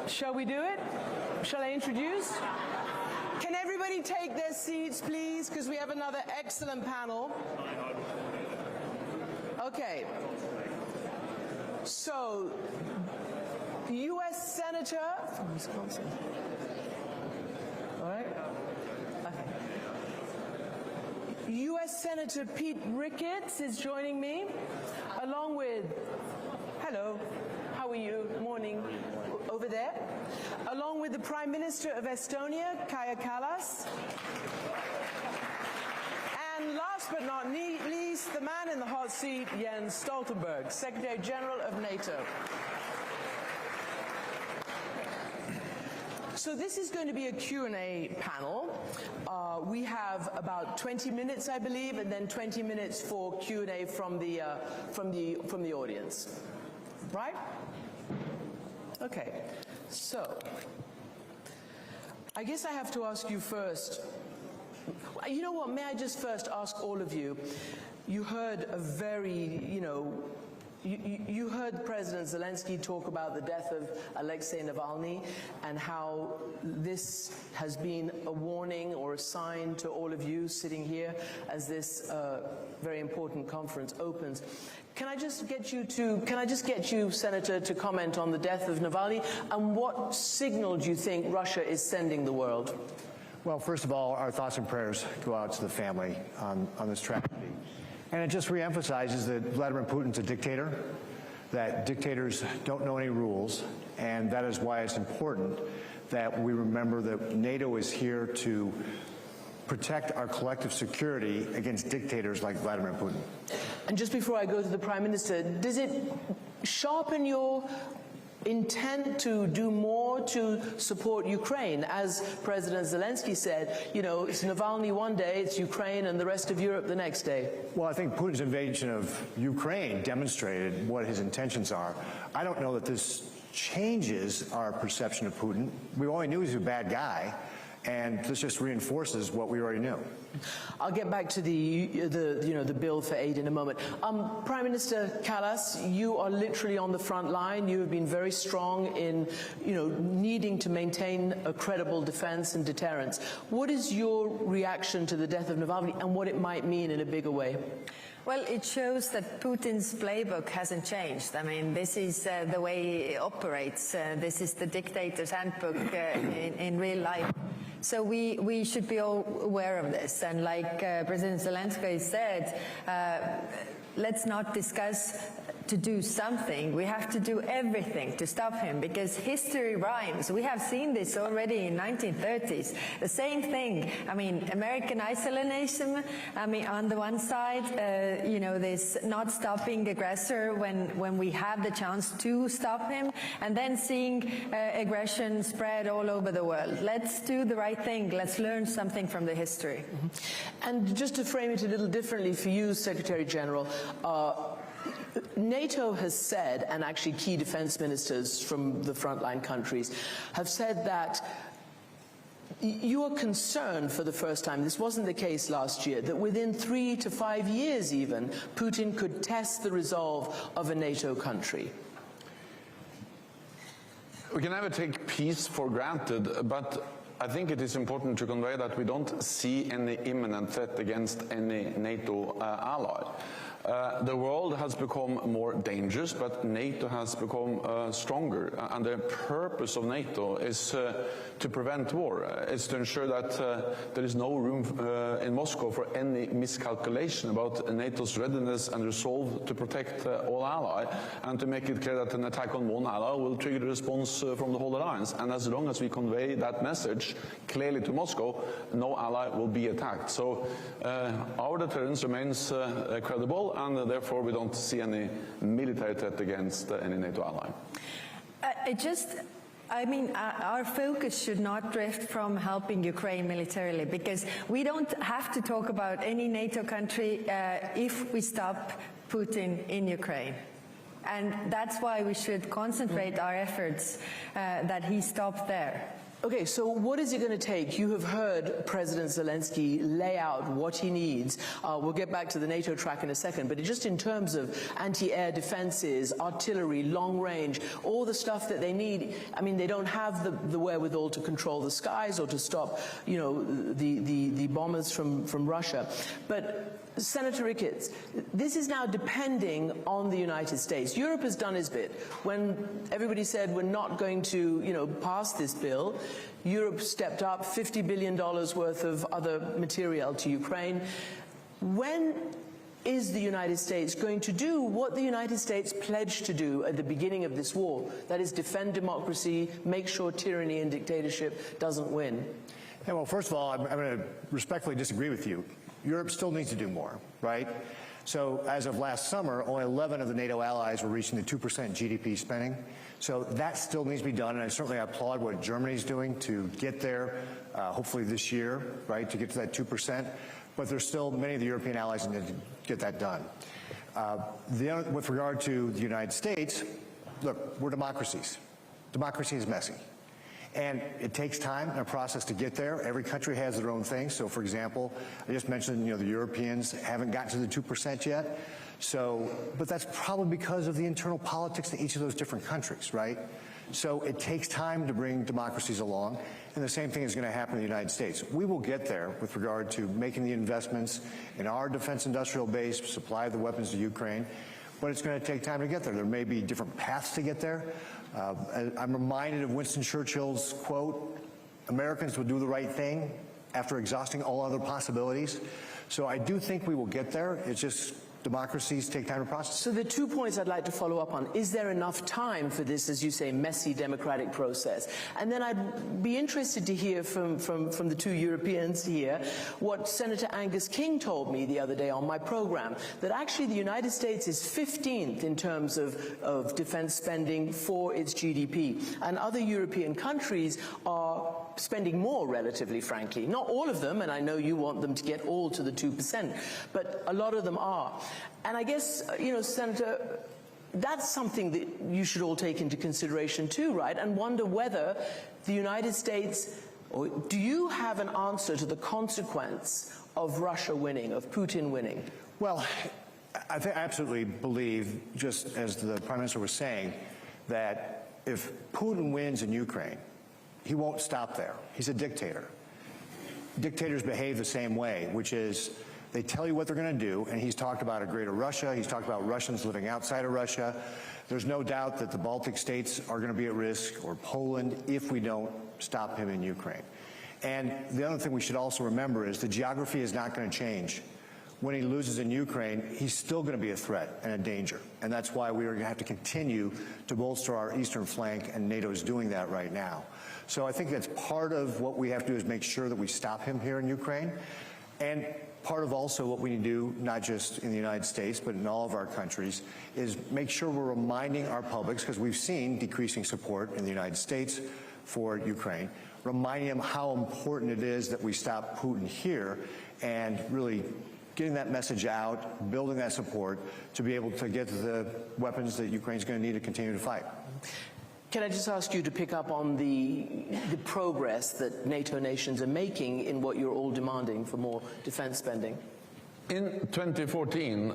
Shall we do it? Shall I introduce? Can everybody take their seats, please, because we have another excellent panel. Okay. So, U.S. Senator from Wisconsin. All right. Okay. U.S. Senator Pete Ricketts is joining me, along with, hello, how are you? Morning. Over there. Along with the Prime Minister of Estonia, Kaja Kallas. And last but not least, the man in the hot seat, Jens Stoltenberg, Secretary General of NATO. So this is going to be a Q&A panel. We have about 20 minutes, I believe, and then 20 minutes for Q&A from the audience. Right? Okay. So, I guess I have to ask you first. You know what? May I just first ask all of you? You heard a very, you heard President Zelensky talk about the death of Alexei Navalny and how this has been a warning or a sign to all of you sitting here as this very important conference opens. Can I just get you, Senator, to comment on the death of Navalny and what signal do you think Russia is sending the world? Well, first of all, our thoughts and prayers go out to the family on this tragedy. And it just reemphasizes that Vladimir Putin's a dictator, that dictators don't know any rules, and that is why it's important that we remember that NATO is here to protect our collective security against dictators like Vladimir Putin. And just before I go to the Prime Minister, does it sharpen your intent to do more to support Ukraine? As President Zelensky said, it's Navalny one day, it's Ukraine and the rest of Europe the next day. Well, I think Putin's invasion of Ukraine demonstrated what his intentions are. I don't know that this changes our perception of Putin. We always knew he was a bad guy, and this just reinforces what we already knew. I'll get back to the bill for aid in a moment. Prime Minister Kallas, you are literally on the front line. You have been very strong in, needing to maintain a credible defense and deterrence. What is your reaction to the death of Navalny and what it might mean in a bigger way? Well, it shows that Putin's playbook hasn't changed. I mean, this is the way he operates. This is the dictator's handbook in real life. So we should be all aware of this. And like President Zelensky said, let's not discuss to do something. We have to do everything to stop him, because history rhymes. We have seen this already in 1930s. The same thing. I mean, American isolationism, on the one side, this not stopping aggressor when we have the chance to stop him, and then seeing aggression spread all over the world. Let's do the right thing. Let's learn something from the history. Mm-hmm. And just to frame it a little differently for you, Secretary General, NATO has said, and actually key defense ministers from the frontline countries have said that you are concerned for the first time, this wasn't the case last year, that within 3 to 5 years even, Putin could test the resolve of a NATO country. We can never take peace for granted, but I think it is important to convey that we don't see any imminent threat against any NATO ally. The world has become more dangerous, but NATO has become stronger, and the purpose of NATO is to prevent war. It's to ensure that there is no room in Moscow for any miscalculation about NATO's readiness and resolve to protect all allies, and to make it clear that an attack on one ally will trigger a response from the whole alliance. And as long as we convey that message clearly to Moscow, no ally will be attacked. So our deterrence remains credible, and therefore we don't see any military threat against any NATO ally. Our focus should not drift from helping Ukraine militarily, because we don't have to talk about any NATO country if we stop Putin in Ukraine. And that's why we should concentrate our efforts that he stopped there. Okay, so what is it going to take? You have heard President Zelensky lay out what he needs. We'll get back to the NATO track in a second, but just in terms of anti-air defenses, artillery, long range, all the stuff that they need, I mean, they don't have the wherewithal to control the skies or to stop, you know, the bombers from Russia. But Senator Ricketts, this is now depending on the United States. Europe has done its bit. When everybody said we're not going to, you know, pass this bill, Europe stepped up $50 billion worth of other material to Ukraine. When is the United States going to do what the United States pledged to do at the beginning of this war? That is, defend democracy, make sure tyranny and dictatorship doesn't win. Yeah, well, first of all, I'm going to respectfully disagree with you. Europe still needs to do more, right? So as of last summer, only 11 of the NATO allies were reaching the 2% GDP spending. So that still needs to be done, and I certainly applaud what Germany's doing to get there, hopefully this year, right, to get to that 2%. But there's still many of the European allies that need to get that done. With regard to the United States, look, we're democracies. Democracy is messy. And it takes time and a process to get there. Every country has their own thing. So, for example, I just mentioned, you know, the Europeans haven't gotten to the 2% yet. So, but that's probably because of the internal politics in each of those different countries, right? So it takes time to bring democracies along. And the same thing is going to happen in the United States. We will get there with regard to making the investments in our defense industrial base, supply the weapons to Ukraine. But it's going to take time to get there. There may be different paths to get there. I'm reminded of Winston Churchill's quote, "Americans will do the right thing after exhausting all other possibilities." So I do think we will get there. It's just democracies take time to process. So the 2 points I'd like to follow up on. Is there enough time for this, as you say, messy democratic process? And then I'd be interested to hear from the two Europeans here what Senator Angus King told me the other day on my program, that actually the United States is 15th in terms of defense spending for its GDP. And other European countries are spending more, relatively frankly. Not all of them, and I know you want them to get all to the 2%, but a lot of them are. And I guess, you know, Senator, that's something that you should all take into consideration too, right? And wonder whether the United States, or do you have an answer to the consequence of Russia winning, of Putin winning? Well, I absolutely believe, just as the Prime Minister was saying, that if Putin wins in Ukraine, he won't stop there. He's a dictator. Dictators behave the same way, which is they tell you what they're going to do, and he's talked about a greater Russia. He's talked about Russians living outside of Russia. There's no doubt that the Baltic states are going to be at risk, or Poland, if we don't stop him in Ukraine. And the other thing we should also remember is the geography is not going to change. When he loses in Ukraine, he's still going to be a threat and a danger. And that's why we are going to have to continue to bolster our eastern flank, and NATO is doing that right now. So I think that's part of what we have to do, is make sure that we stop him here in Ukraine. And part of also what we need to do, not just in the United States, but in all of our countries, is make sure we're reminding our publics, because we've seen decreasing support in the United States for Ukraine, reminding them how important it is that we stop Putin here, and really getting that message out, building that support to be able to get the weapons that Ukraine's going to need to continue to fight. Can I just ask you to pick up on the progress that NATO nations are making in what you're all demanding for more defense spending? In 2014,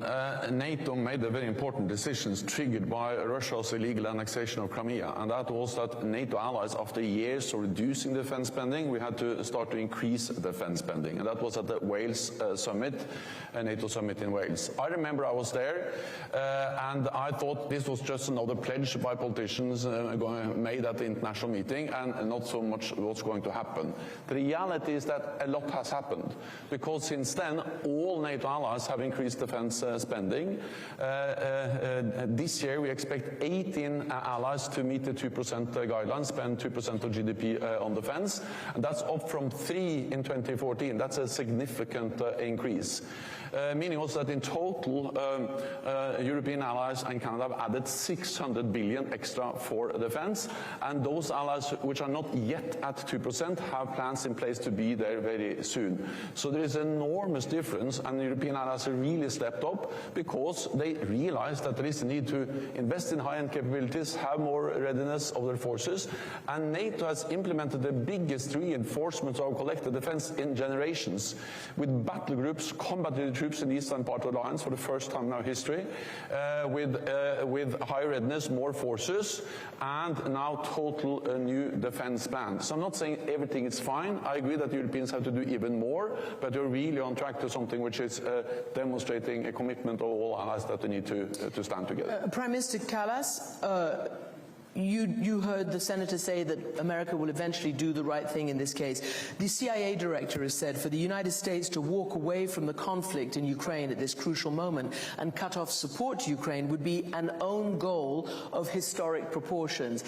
NATO made a very important decision triggered by Russia's illegal annexation of Crimea, and that was that NATO allies, after years of reducing defense spending, we had to start to increase defense spending, and that was at the Wales summit, NATO summit in Wales. I remember I was there, and I thought this was just another pledge by politicians made at the international meeting, and not so much what's going to happen. The reality is that a lot has happened, because since then, all NATO allies have increased defense spending. This year we expect 18 allies to meet the 2% guideline, spend 2% of GDP on defense, and that's up from 3 in 2014. That's a significant increase. meaning also that in total European allies and Canada have added 600 billion extra for defense, and those allies which are not yet at 2% have plans in place to be there very soon. So there is an enormous difference, and the European allies have really stepped up because they realize that there is a need to invest in high-end capabilities, have more readiness of their forces, and NATO has implemented the biggest reinforcement of collective defense in generations, with battle groups, combat troops in the eastern part of the alliance for the first time in our history, with higher readiness, more forces, and now total new defense plan. So I'm not saying everything is fine. I agree that the Europeans have to do even more, but we're really on track to something which is demonstrating a commitment of all allies that we need to stand together. Prime Minister Kallas, you heard the senator say that America will eventually do the right thing in this case. The CIA director has said for the United States to walk away from the conflict in Ukraine at this crucial moment and cut off support to Ukraine would be an own goal of historic proportions.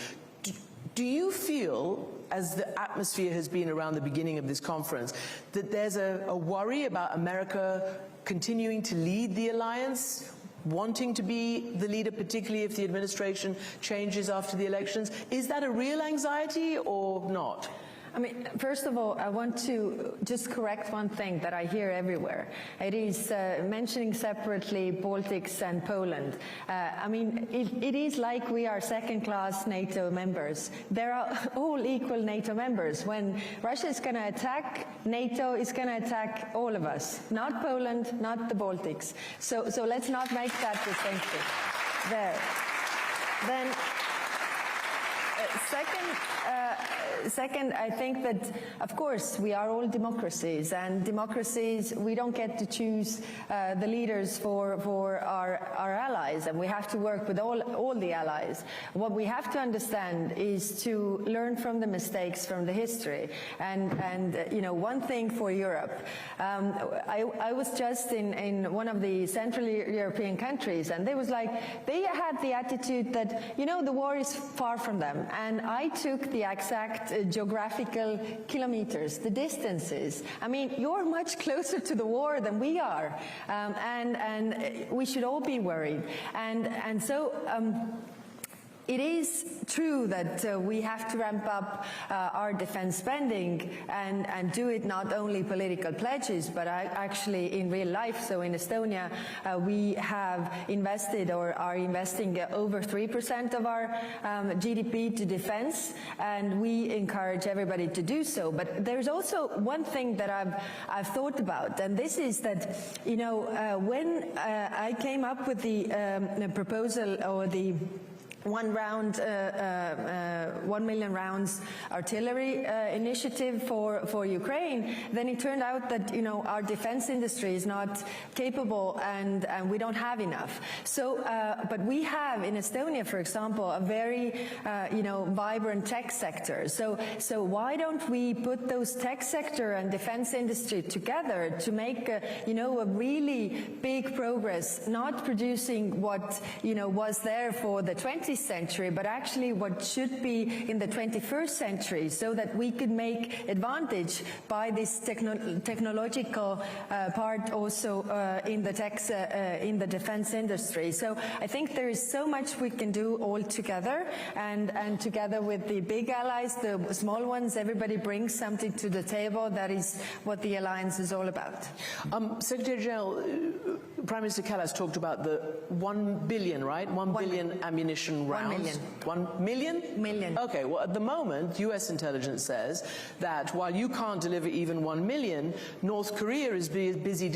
Do you feel, as the atmosphere has been around the beginning of this conference, that there's a worry about America continuing to lead the alliance, wanting to be the leader, particularly if the administration changes after the elections? Is that a real anxiety or not? I mean, first of all, I want to just correct one thing that I hear everywhere. It is mentioning separately Baltics and Poland. I mean, it is like we are second-class NATO members. They are all equal NATO members. When Russia is going to attack, NATO is going to attack all of us, not Poland, not the Baltics. So let's not make that distinction there. Then, Second, I think that, of course, we are all democracies, and democracies, we don't get to choose the leaders for our allies, and we have to work with all the allies. What we have to understand is to learn from the mistakes from the history. And you know, one thing for Europe, I was just in one of the Central European countries, and they had the attitude that, you know, the war is far from them, and I took the exact geographical kilometers, the distances. I mean, you're much closer to the war than we are, and we should all be worried. And so it is true that we have to ramp up our defense spending and do it not only political pledges, but actually in real life. So in Estonia, we have invested or are investing over 3% of our GDP to defense, and we encourage everybody to do so. But there's also one thing that I've thought about, and this is that, you know, when I came up with the proposal or the 1 million rounds artillery initiative for Ukraine, then it turned out that, you know, our defense industry is not capable and we don't have enough. So, but we have in Estonia, for example, a very, you know, vibrant tech sector. So why don't we put those tech sector and defense industry together to make, you know, a really big progress, not producing what, you know, was there for the 20th century, but actually what should be in the 21st century, so that we could make advantage by this technological part also in the defense industry. So I think there is so much we can do all together, and together with the big allies, the small ones, everybody brings something to the table. That is what the alliance is all about. Secretary General, Prime Minister Kallas talked about the 1 billion, right? 1 billion ammunition rounds. 1 million. 1 million? Million. Okay, well, at the moment, US intelligence says that while you can't deliver even 1 million, North Korea is busy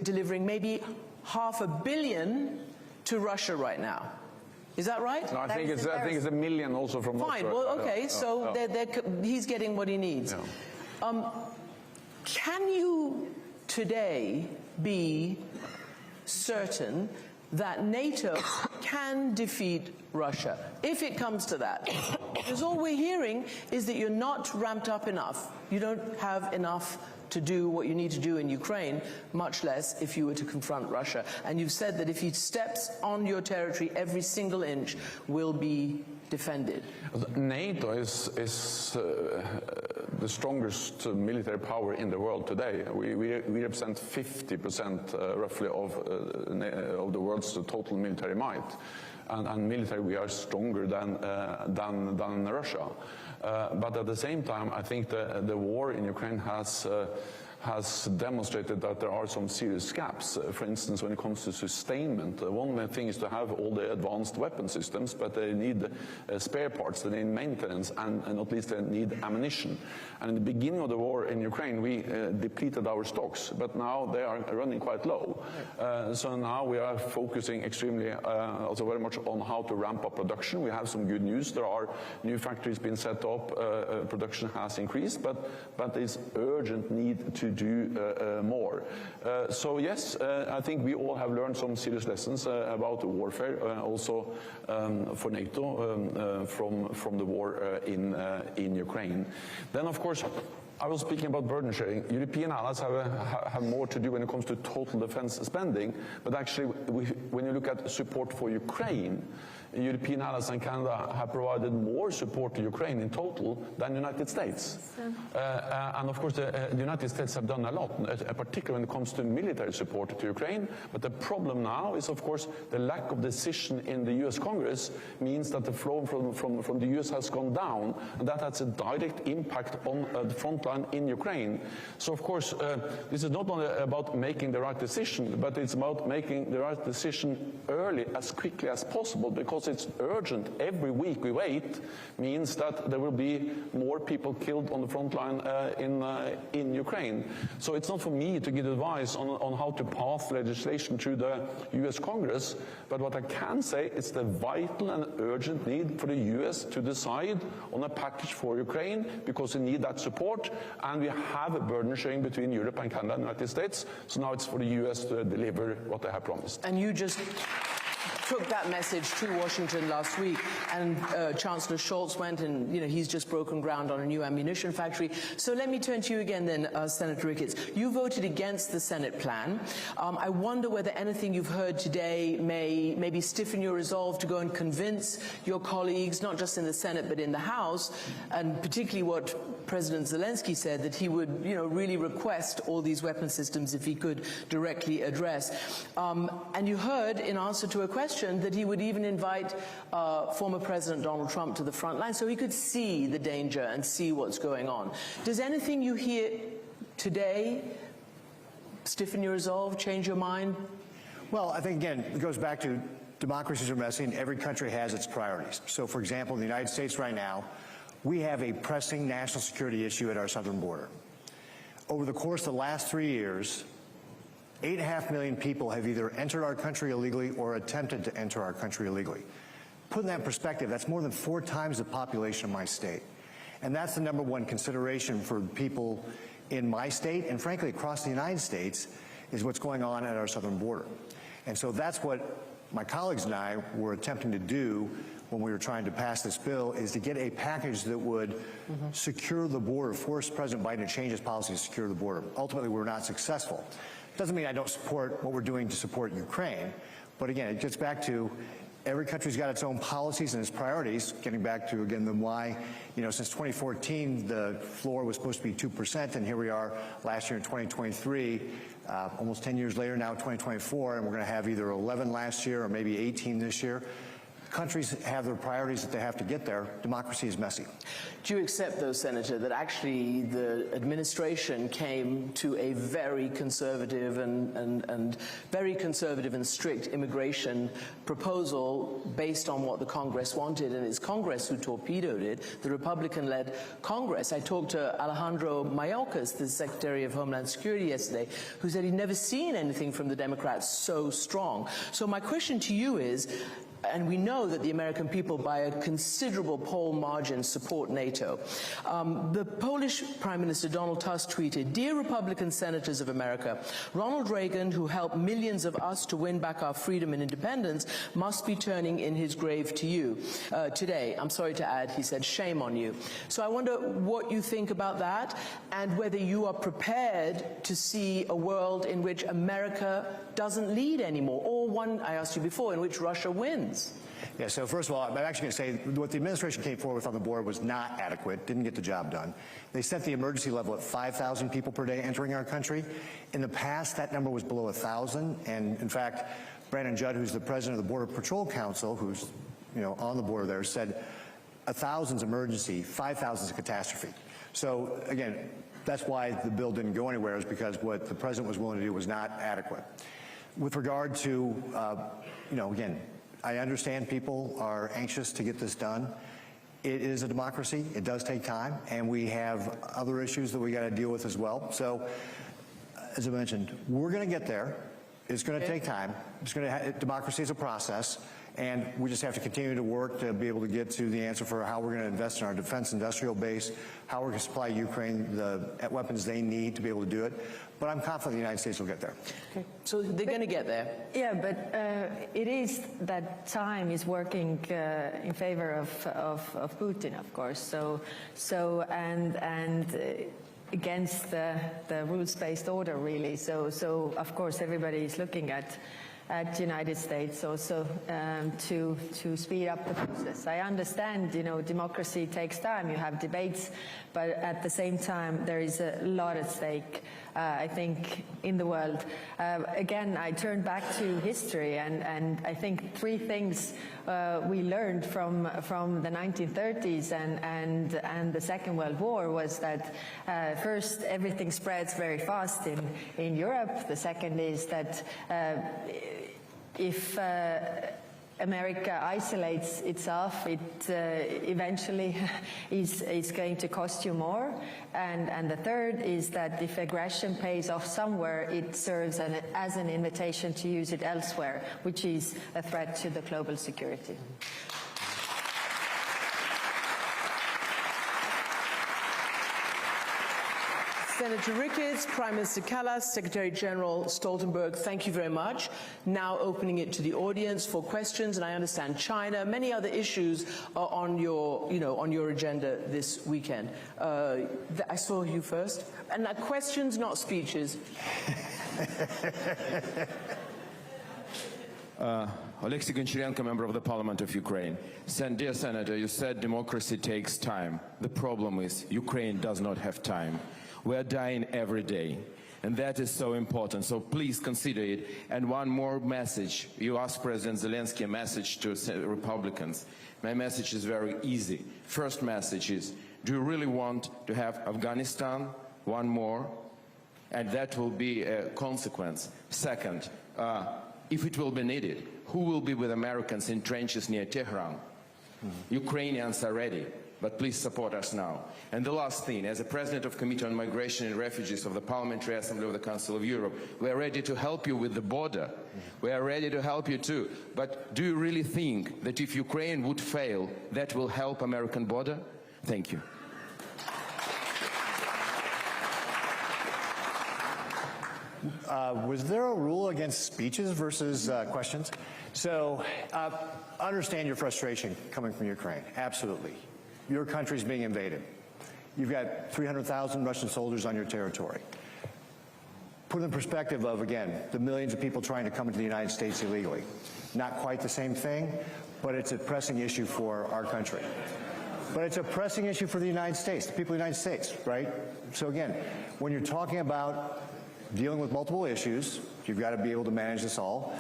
delivering maybe 500 million to Russia right now. Is that right? No, I think it's 1 million also from North Korea. Fine, well, okay, so he's getting what he needs. Yeah. Can you today be certain that NATO can defeat Russia, if it comes to that? Because all we're hearing is that you're not ramped up enough. You don't have enough to do what you need to do in Ukraine, much less if you were to confront Russia. And you've said that if he steps on your territory, every single inch will be defended. NATO is the strongest military power in the world today. We represent 50% roughly of the world's total military might. And military, we are stronger than Russia. But at the same time, I think the war in Ukraine has demonstrated that there are some serious gaps. For instance, when it comes to sustainment, one thing is to have all the advanced weapon systems, but they need spare parts, they need maintenance, and not least they need ammunition. And in the beginning of the war in Ukraine, we depleted our stocks, but now they are running quite low. So now we are focusing extremely, also very much on how to ramp up production. We have some good news. There are new factories being set up, production has increased, but there's urgent need to do more. So yes, I think we all have learned some serious lessons about warfare, also for NATO, from the war in Ukraine. Then, of course, I was speaking about burden sharing. European allies have more to do when it comes to total defense spending, but actually, when you look at support for Ukraine, European allies and Canada have provided more support to Ukraine in total than the United States. And of course, the United States have done a lot, particularly when it comes to military support to Ukraine. But the problem now is, of course, the lack of decision in the US Congress means that the flow from the US has gone down, and that has a direct impact on the front line in Ukraine. So, of course, this is not only about making the right decision, but it's about making the right decision early, as quickly as possible, because it's urgent. Every week we wait means that there will be more people killed on the front line in Ukraine. So it's not for me to give advice on how to pass legislation through the US Congress, but what I can say is the vital and urgent need for the US to decide on a package for Ukraine, because we need that support, and we have a burden sharing between Europe and Canada and the United States. So now it's for the US to deliver what they have promised. And you just took that message to Washington last week, and Chancellor Scholz went, and he's just broken ground on a new ammunition factory. So let me turn to you again then, Senator Ricketts. You voted against the Senate plan. I wonder whether anything you've heard today may maybe stiffen your resolve to go and convince your colleagues, not just in the Senate but in the House, and particularly what President Zelensky said, that he would really request all these weapon systems if he could directly address. And you heard, in answer to a question, that he would even invite former President Donald Trump to the front line so he could see the danger and see what's going on. Does anything you hear today stiffen your resolve, change your mind? Well, I think, again, it goes back to democracies are messy and every country has its priorities. So, for example, in the United States right now, we have a pressing national security issue at our southern border. Over the course of the last 3 years, 8.5 million people have either entered our country illegally or attempted to enter our country illegally. Put that in perspective, that's more than 4 times the population of my state. And that's the #1 consideration for people in my state, and frankly across the United States, is what's going on at our southern border. And so that's what my colleagues and I were attempting to do when we were trying to pass this bill, is to get a package that would secure the border, force President Biden to change his policy to secure the border. Ultimately, we were not successful. Doesn't mean I don't support what we're doing to support Ukraine, but again, it gets back to every country's got its own policies and its priorities, getting back to, again, the why, since 2014, the floor was supposed to be 2%, and here we are last year in 2023, almost 10 years later now, 2024, and we're going to have either 11 last year or maybe 18 this year. Countries have their priorities that they have to get there. Democracy is messy. Do you accept, though, Senator, that actually the administration came to a very conservative and very conservative and strict immigration proposal based on what the Congress wanted, and it's Congress who torpedoed it, the Republican-led Congress? I talked to Alejandro Mayorkas, the Secretary of Homeland Security, yesterday, who said he'd never seen anything from the Democrats so strong. So my question to you is, and we know that the American people, by a considerable poll margin, support NATO. The Polish Prime Minister Donald Tusk tweeted, "Dear Republican senators of America, Ronald Reagan, who helped millions of us to win back our freedom and independence, must be turning in his grave to you today. I'm sorry to add," he said, "shame on you." So I wonder what you think about that, and whether you are prepared to see a world in which America doesn't lead anymore, or one, I asked you before, in which Russia wins. Jens. Yeah, so first of all, I'm actually going to say what the administration came forward with on the border was not adequate, didn't get the job done. They set the emergency level at 5,000 people per day entering our country. In the past, that number was below 1,000, and in fact, Brandon Judd, who's the president of the Border Patrol Council, who's on the border there, said 1,000's emergency, 5,000's a catastrophe. So again, that's why the bill didn't go anywhere, is because what the president was willing to do was not adequate. With regard to, again, I understand people are anxious to get this done. It is a democracy. It does take time, and we have other issues that we got to deal with as well. So, as I mentioned, we're going to get there. It's going to take time. Democracy is a process, and we just have to continue to work to be able to get to the answer for how we're going to invest in our defense industrial base, how we're going to supply Ukraine the weapons they need to be able to do it. But I'm confident the United States will get there. Okay. So they're going to get there. Yeah, but it is that time is working in favor of Putin, of course. Against the rules-based order, really. So of course everybody is looking at the United States also to speed up the process. I understand, democracy takes time. You have debates, but at the same time there is a lot at stake, I think, in the world. Again, I turn back to history, and I think three things we learned from the 1930s and the Second World War was that first, everything spreads very fast in Europe. The second is that if America isolates itself, it eventually is going to cost you more. And the third is that if aggression pays off somewhere, it serves as an invitation to use it elsewhere, which is a threat to the global security. Senator Ricketts, Prime Minister Kallas, Secretary General Stoltenberg, thank you very much. Now opening it to the audience for questions, and I understand China, many other issues are on your agenda this weekend. I saw you first. And questions, not speeches. Alexei Goncharenko, member of the Parliament of Ukraine. Dear Senator, you said democracy takes time. The problem is Ukraine does not have time. We are dying every day, and that is so important. So please consider it. And one more message. You asked President Zelensky a message to Republicans. My message is very easy. First message is, do you really want to have Afghanistan one more? And that will be a consequence. Second, if it will be needed, who will be with Americans in trenches near Tehran? Ukrainians are ready, but please support us now. And the last thing, as a President of Committee on Migration and Refugees of the Parliamentary Assembly of the Council of Europe, we are ready to help you with the border. We are ready to help you too. But do you really think that if Ukraine would fail, that will help American border? Thank you. Was there a rule against speeches versus questions? So understand your frustration coming from Ukraine. Absolutely. Your country's being invaded. You've got 300,000 Russian soldiers on your territory. Put in perspective of, again, the millions of people trying to come into the United States illegally. Not quite the same thing, but it's a pressing issue for our country. But it's a pressing issue for the United States, the people of the United States, right? So again, when you're talking about dealing with multiple issues, you've got to be able to manage this all.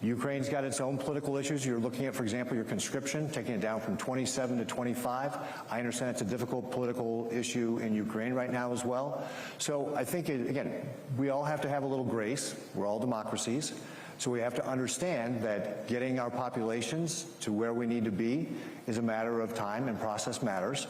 Ukraine's got its own political issues. You're looking at, for example, your conscription, taking it down from 27 to 25. I understand it's a difficult political issue in Ukraine right now as well. So I think, again, we all have to have a little grace. We're all democracies. So we have to understand that getting our populations to where we need to be is a matter of time, and process matters.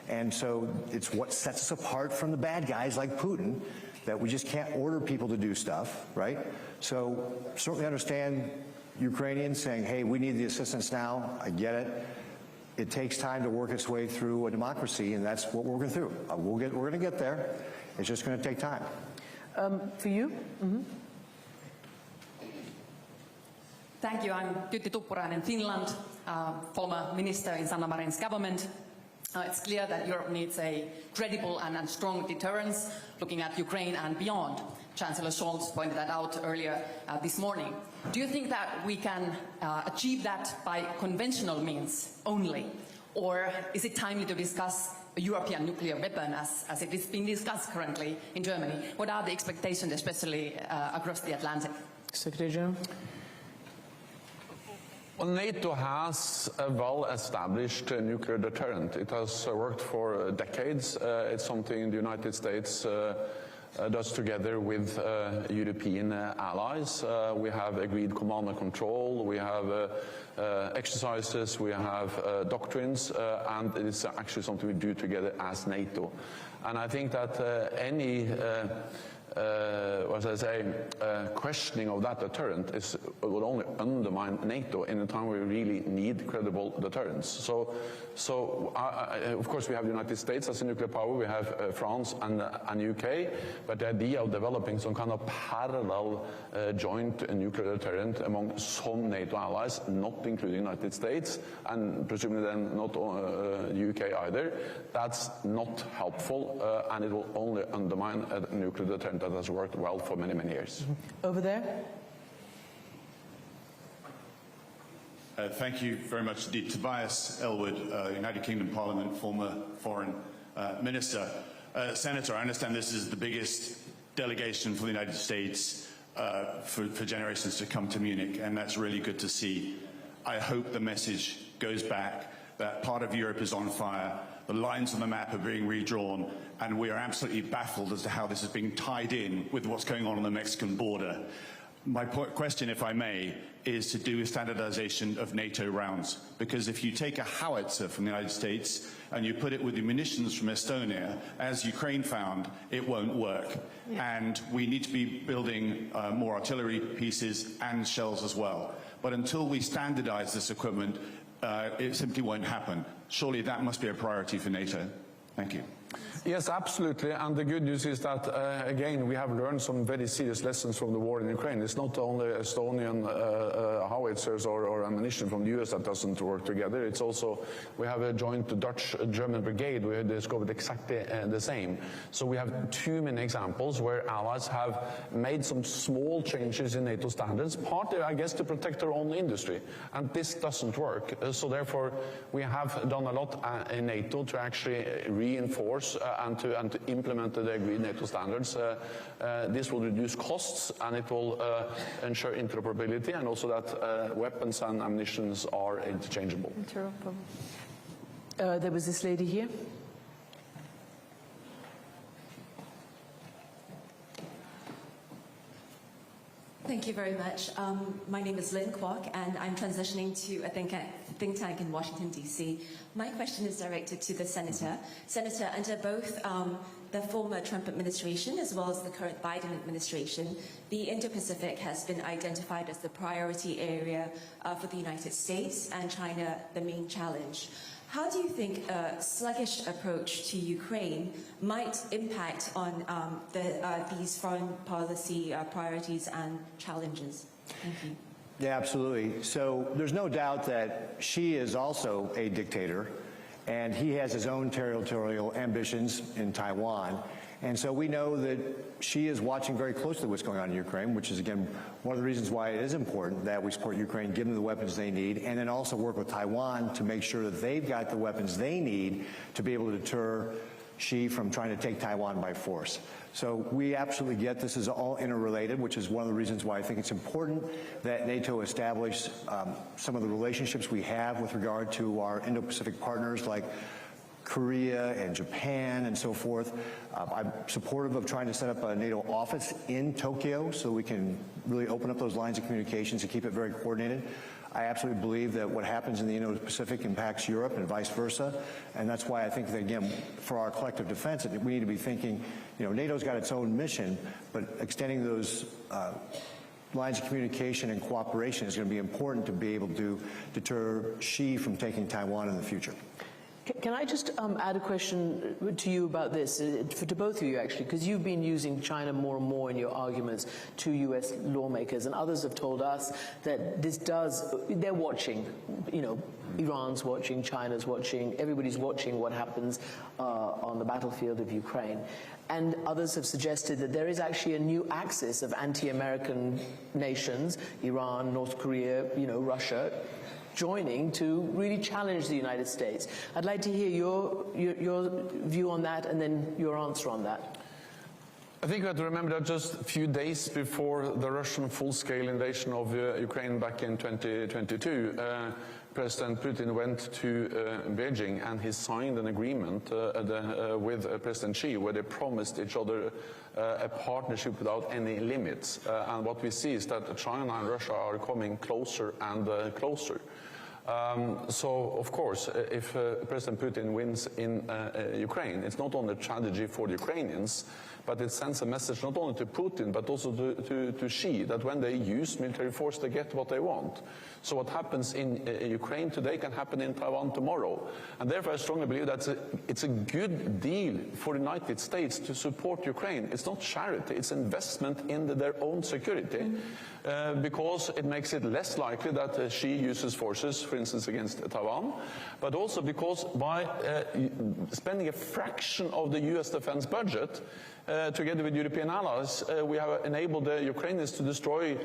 And so it's what sets us apart from the bad guys like Putin, that we just can't order people to do stuff, right? So certainly understand Ukrainians saying, hey, we need the assistance now. I get it. It takes time to work its way through a democracy, and that's what we're working through. We're going to get there. It's just going to take time. For you? Mm-hmm. Thank you. I'm Tytti Tuppurainen, Finland, former minister in Sanna Marin's government. It's clear that Europe needs a credible and strong deterrence, looking at Ukraine and beyond. Chancellor Scholz pointed that out earlier this morning. Do you think that we can achieve that by conventional means only? Or is it timely to discuss a European nuclear weapon as it is being discussed currently in Germany? What are the expectations, especially across the Atlantic? Secretary General. Well, NATO has a well-established nuclear deterrent. It has worked for decades. It's something the United States does together with European allies. We have agreed command and control, we have exercises, we have doctrines, and it is actually something we do together as NATO. And I think that any questioning of that deterrent will only undermine NATO in a time where we really need credible deterrence. So of course we have the United States as a nuclear power, we have France and UK, but the idea of developing some kind of parallel joint nuclear deterrent among some NATO allies, not including the United States, and presumably then not UK either, that's not helpful, and it will only undermine a nuclear deterrent that has worked well for many, many years. Over there. Thank you very much indeed. Tobias Elwood, United Kingdom Parliament, former Foreign Minister. Senator, I understand this is the biggest delegation for the United States for generations to come to Munich, and that's really good to see. I hope the message goes back that part of Europe is on fire, the lines on the map are being redrawn, and we are absolutely baffled as to how this is being tied in with what's going on the Mexican border. My question, if I may, is to do with standardization of NATO rounds. Because if you take a howitzer from the United States and you put it with the munitions from Estonia, as Ukraine found, it won't work. Yeah. And we need to be building more artillery pieces and shells as well. But until we standardize this equipment, it simply won't happen. Surely that must be a priority for NATO. Thank you. Yes, absolutely. And the good news is that, again, we have learned some very serious lessons from the war in Ukraine. It's not only Estonian howitzers or ammunition from the US that doesn't work together. It's also, we have a joint Dutch-German brigade where they discovered exactly the same. So we have too many examples where allies have made some small changes in NATO standards, partly, I guess, to protect their own industry. And this doesn't work. So therefore, we have done a lot in NATO to actually reinforce and to implement the agreed NATO standards. This will reduce costs, and it will ensure interoperability, and also that weapons and ammunition are interchangeable. There was this lady here. Thank you very much. My name is Lynn Kwok, and I'm transitioning to a think tank in Washington, D.C. My question is directed to the Senator. Senator, under both the former Trump administration as well as the current Biden administration, the Indo-Pacific has been identified as the priority area for the United States, and China the main challenge. How do you think a sluggish approach to Ukraine might impact on these foreign policy priorities and challenges? Thank you. Yeah, absolutely. So there's no doubt that Xi is also a dictator, and he has his own territorial ambitions in Taiwan. And so we know that Xi is watching very closely what's going on in Ukraine, which is, again, one of the reasons why it is important that we support Ukraine, give them the weapons they need, and then also work with Taiwan to make sure that they've got the weapons they need to be able to deter Xi from trying to take Taiwan by force. So we absolutely get this is all interrelated, which is one of the reasons why I think it's important that NATO establish some of the relationships we have with regard to our Indo-Pacific partners like Korea and Japan and so forth. I'm supportive of trying to set up a NATO office in Tokyo so we can really open up those lines of communications and keep it very coordinated. I absolutely believe that what happens in the Indo-Pacific impacts Europe and vice versa, and that's why I think that, again, for our collective defense, we need to be thinking, you know, NATO's got its own mission, but extending those lines of communication and cooperation is going to be important to be able to deter Xi from taking Taiwan in the future. Can I just add a question to you about this, to both of you actually, because you've been using China more and more in your arguments to US lawmakers, and others have told us that they're watching, Iran's watching, China's watching, everybody's watching what happens on the battlefield of Ukraine. And others have suggested that there is actually a new axis of anti-American nations, Iran, North Korea, Russia, joining to really challenge the United States. I'd like to hear your view on that and then your answer on that. I think we have to remember that just a few days before the Russian full-scale invasion of Ukraine back in 2022, President Putin went to Beijing and he signed an agreement with President Xi where they promised each other a partnership without any limits. And what we see is that China and Russia are coming closer and closer. So, of course, if President Putin wins in Ukraine, it's not only a tragedy for the Ukrainians, but it sends a message not only to Putin, but also to Xi, that when they use military force, they get what they want. So what happens in Ukraine today can happen in Taiwan tomorrow. And therefore, I strongly believe that it's a good deal for the United States to support Ukraine. It's not charity, it's investment in their own security. Because it makes it less likely that Xi uses forces, for instance, against Taiwan, but also because by spending a fraction of the US defense budget, together with European allies, we have enabled the Ukrainians to destroy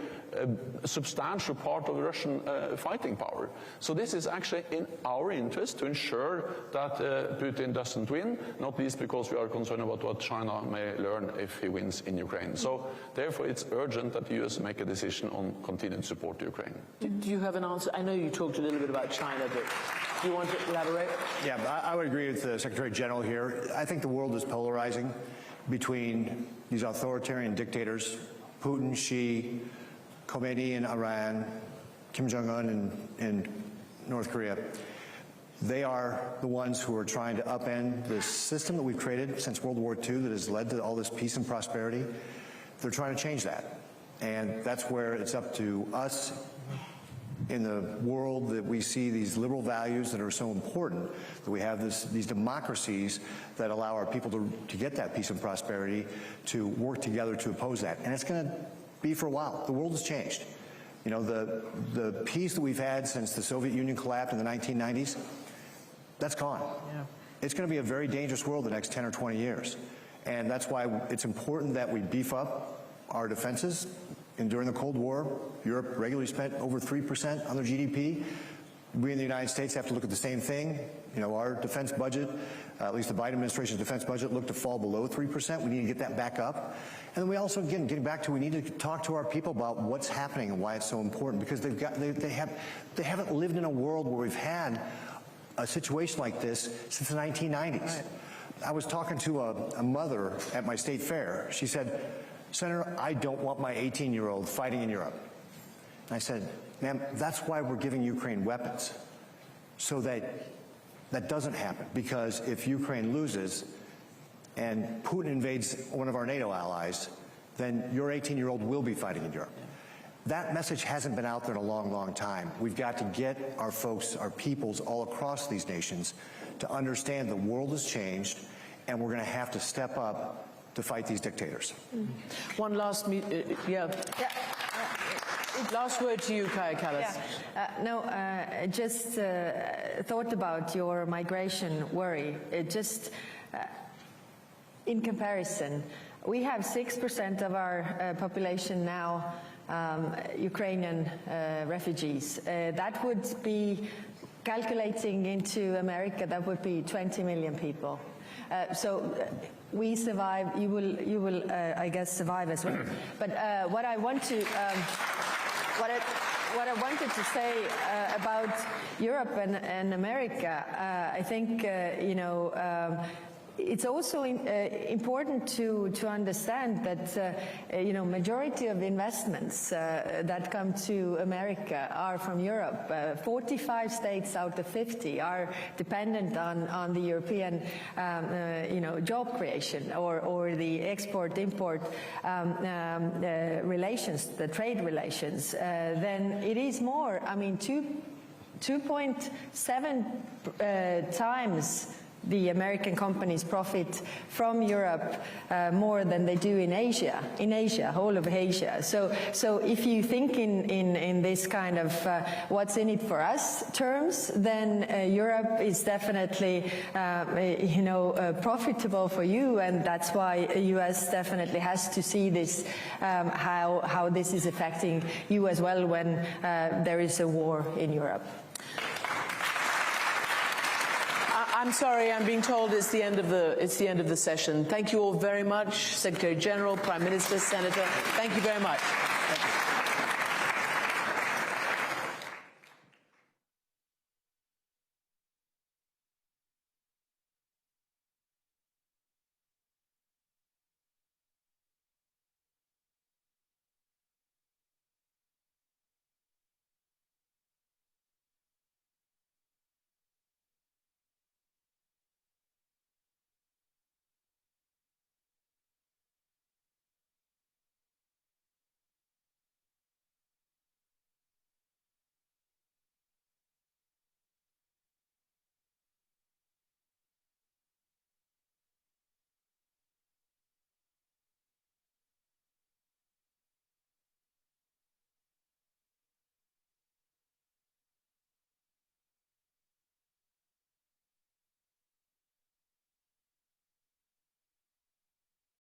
a substantial part of the Russian fighting power. So this is actually in our interest to ensure that Putin doesn't win, not least because we are concerned about what China may learn if he wins in Ukraine. So therefore it's urgent that the US make a decision on continued support to Ukraine. Do you have an answer? I know you talked a little bit about China, but do you want to elaborate? Yeah, I would agree with the Secretary General here. I think the world is polarizing between these authoritarian dictators, Putin, Xi, Khomeini in Iran, Kim Jong-un in North Korea. They are the ones who are trying to upend this system that we've created since World War II that has led to all this peace and prosperity. They're trying to change that. And that's where it's up to us in the world that we see these liberal values that are so important, that we have these democracies that allow our people to get that peace and prosperity, to work together to oppose that. And it's going to be for a while. The world has changed. The peace that we've had since the Soviet Union collapsed in the 1990s, that's gone. Yeah. It's going to be a very dangerous world the next 10 or 20 years. And that's why it's important that we beef up our defenses. And during the Cold War, Europe regularly spent over 3% on their GDP. We in the United States have to look at the same thing. Our defense budget, at least the Biden administration's defense budget, looked to fall below 3%. We need to get that back up. And then we also, again, getting back to, we need to talk to our people about what's happening and why it's so important, because they haven't lived in a world where we've had a situation like this since the 1990s. Right. I was talking to a mother at my state fair. She said, "Senator, I don't want my 18-year-old fighting in Europe." And I said, "Ma'am, that's why we're giving Ukraine weapons, so that that doesn't happen. Because if Ukraine loses and Putin invades one of our NATO allies, then your 18-year-old will be fighting in Europe." That message hasn't been out there in a long, long time. We've got to get our folks, our peoples all across these nations to understand the world has changed, and we're going to have to step up to fight these dictators. One last last word to you, Kaya Kallas. Yeah. Just thought about your migration worry. In comparison, we have 6% of our population now Ukrainian refugees. That would be, calculating into America, that would be 20 million people. So we survive. You will, I guess, survive as well. But what I wanted to say about Europe and America, I think it's also important to understand that majority of investments that come to America are from Europe. 45 states out of 50 are dependent on the European job creation or the export-import relations, the trade relations. Then it is more. I mean, 2.7 times the American companies profit from Europe more than they do in Asia, whole of Asia. So if you think in this kind of what's in it for us terms, then Europe is definitely, profitable for you, and that's why the US definitely has to see this, how this is affecting you as well when there is a war in Europe. I'm sorry, I'm being told it's the end of the session. Thank you all very much, Secretary General, Prime Minister, Senator. Thank you very much. Thank you.